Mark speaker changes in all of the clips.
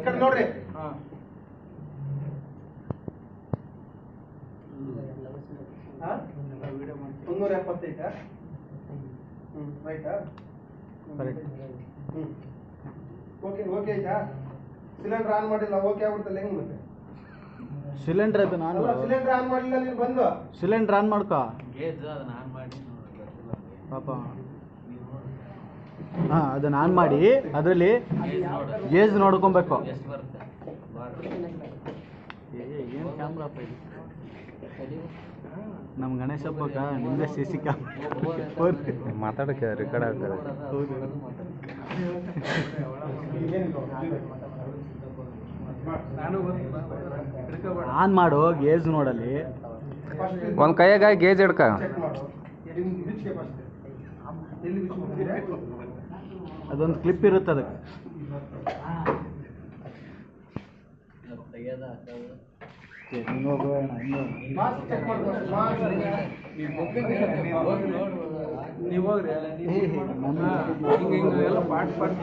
Speaker 1: ಕಡೆ ನೋಡ್ರಿ. 175 ರೈಟಾ? ಓಕೆ ಓಕೆ ಆಯ್ತಾ? ಸಿಲಿಂಡರ್ ಆನ್ ಮಾಡಿಲ್ಲ, ಓಕೆ ಆಗ್ಬಿಡ್ತಲ್ಲ ಹೆಂಗ್ ಮತ್ತೆ?
Speaker 2: ಸಿಲಿಂಡರ್ ಅದು ನಾನು
Speaker 1: ಸಿಲಿಂಡರ್ ಆನ್ ಮಾಡಿಲ್ಲ ನೀನು ಬಂದು.
Speaker 2: ಸಿಲಿಂಡರ್ ಆನ್ ಮಾಡ್ಕೋ.
Speaker 3: ಗೇಜ್ ಅದನ್ನ ಆನ್ ಮಾಡಿ
Speaker 2: ಪಾಪ ಹಾಂ ಅದನ್ನ ಆನ್ ಮಾಡಿ ಅದರಲ್ಲಿ ಗೇಜ್ ನೋಡ್ಕೊಬೇಕು.
Speaker 3: ಎಷ್ಟು ಬರುತ್ತೆ
Speaker 2: ಏನು ಕ್ಯಾಮ್ರಪ್ಪ ಇದು? ನಮ್ಮ ಗಣೇಶ ಹಬ್ಬಕ್ಕ ನಿಮ್ಮದೇ ಸಿ ಸಿ ಕ್ಯಾಮ್ರಾ
Speaker 4: ಮಾತಾಡೋಕ್ಕೆ ರೆಕಾರ್ಡ್ ಆಗ್ತದೆ.
Speaker 2: ಆನ್ ಮಾಡು, ಗೇಜ್ ನೋಡಲ್ಲಿ.
Speaker 4: ಒಂದು ಕೈಯಾಗ ಗೇಜ್ ಹಿಡ್ಕ.
Speaker 2: ಅದೊಂದು ಕ್ಲಿಪ್ ಇರುತ್ತೆ ಅದಕ್ಕೆ.
Speaker 1: ನೀವು ಹೋಗ್ರಿ ಎಲ್ಲ ಪಾಟ್ ಪಾಟ್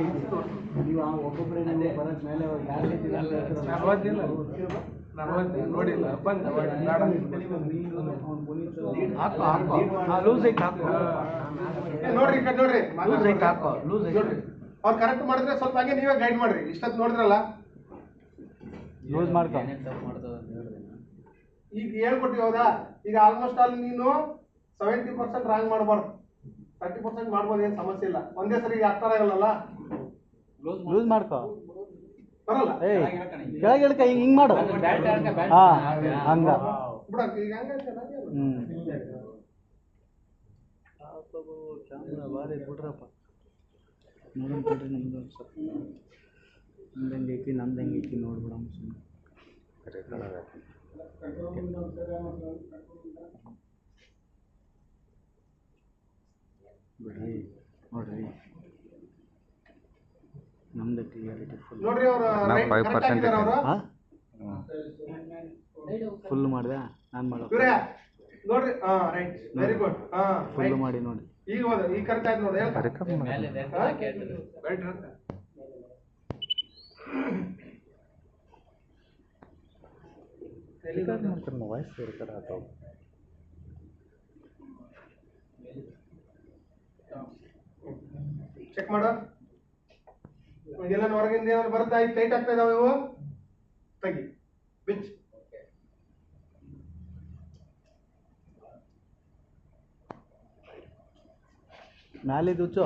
Speaker 1: ನೋಡಿಲ್ಲ ಬಂದ
Speaker 2: ಲೂಸ್ ಐಕ್ ಹಾಕೋ,
Speaker 1: ನೋಡ್ರಿ ಈ ಕಡೆ ನೋಡ್ರಿ.
Speaker 2: ಲೂಸ್ ಐಕ್ ಹಾಕೋ, ಲೂಸ್ ಐಕ್
Speaker 1: ನೋಡ್ರಿ ಅವ್ರು ಕರೆಕ್ಟ್ ಮಾಡಿದ್ರೆ ಸ್ವಲ್ಪ ಹಂಗೆ ನೀವೇ ಗೈಡ್ ಮಾಡ್ರಿ. ಇಷ್ಟೊತ್ತು ನೋಡಿದ್ರಲ್ಲ,
Speaker 2: ಲೂಸ್ ಮಾಡ್ಕೊ.
Speaker 1: ಈಗ ಹೇಳ್ಕೊಟ್ಟಿವಿ ಹೌದಾ? ಈಗ ಆಲ್ಮೋಸ್ಟ್ ಆಲ್ ನೀನು 70% ರಾಂಗ್ ಮಾಡಬಾರ್ದು, 30% ಮಾಡ್ಬೋದು, ಏನು ಸಮಸ್ಯೆ ಇಲ್ಲ. ಒಂದೇ ಸರಿ ಅರ್ಥ ಆಗಲ್ಲ,
Speaker 2: ಲೂಸ್ ಮಾಡ್ಕೊ.
Speaker 1: ಬರಲ್ಲ.
Speaker 2: ಏಯ್ ಕೆಳಗೆ ಇಳ್ಕ, ಹಿಂಗ್ ಮಾಡು. ಹಾಂ ಹಂಗ
Speaker 1: ಬಿಡಕ್ ಈಗ ಹಂಗೈತೆ.
Speaker 2: ಕ್ಯಾಮ್ರಾ ಭಾರಿ ಬಿಡ್ರಪ್ಪ. ನೋಡೋಣ ಬಿಡ್ರಿ, ನಮ್ದು ಸ್ವಲ್ಪ ನಮ್ದು ಹೆಂಗೆ ಐತಿ ನಮ್ದು ಹೆಂಗೆ ಐತಿ ನೋಡ್ಬಿಡೋಣ ಸುಮ್ಮನೆ. ಬಿಡ್ರಿ ನೋಡ್ರಿ, ನಮ್ದು ಕ್ಲಿಯರಿಟಿ ಫುಲ್
Speaker 1: ನೋಡ್ರಿ. ಅವರು 5% ಅವರು
Speaker 2: ಹಾಂ ಫುಲ್ ಮಾಡಿದೆ ನಾನು ಮಾಡೋ
Speaker 1: ನೋಡ್ರಿ. Right, very good.
Speaker 2: ಫುಲ್ ಮಾಡಿ ನೋಡಿ.
Speaker 1: ಈಗ ಹೋದ, ಈಗ ಕರೆಕ್ಟ್ ಆಯ್ತು ನೋಡಿ.
Speaker 4: ವಾಯ್ಸ್ ರೆಕಾರ್ಡ್ ಆಗ್ತಾವ.
Speaker 1: ಚೆಕ್ ಮಾಡು. ಎಲ್ಲ ಹೊರಗಿಂದ ಏನಾದ್ರು ಬರ್ತಾ ಟೈಟ್ ಆಗ್ತಾ ಇದಾವೆ ಇವು, ತೆಗಿ ಬಿಚ್.
Speaker 2: ಮ್ಯಾಲಿದ್ದು ಹುಚ್ಚು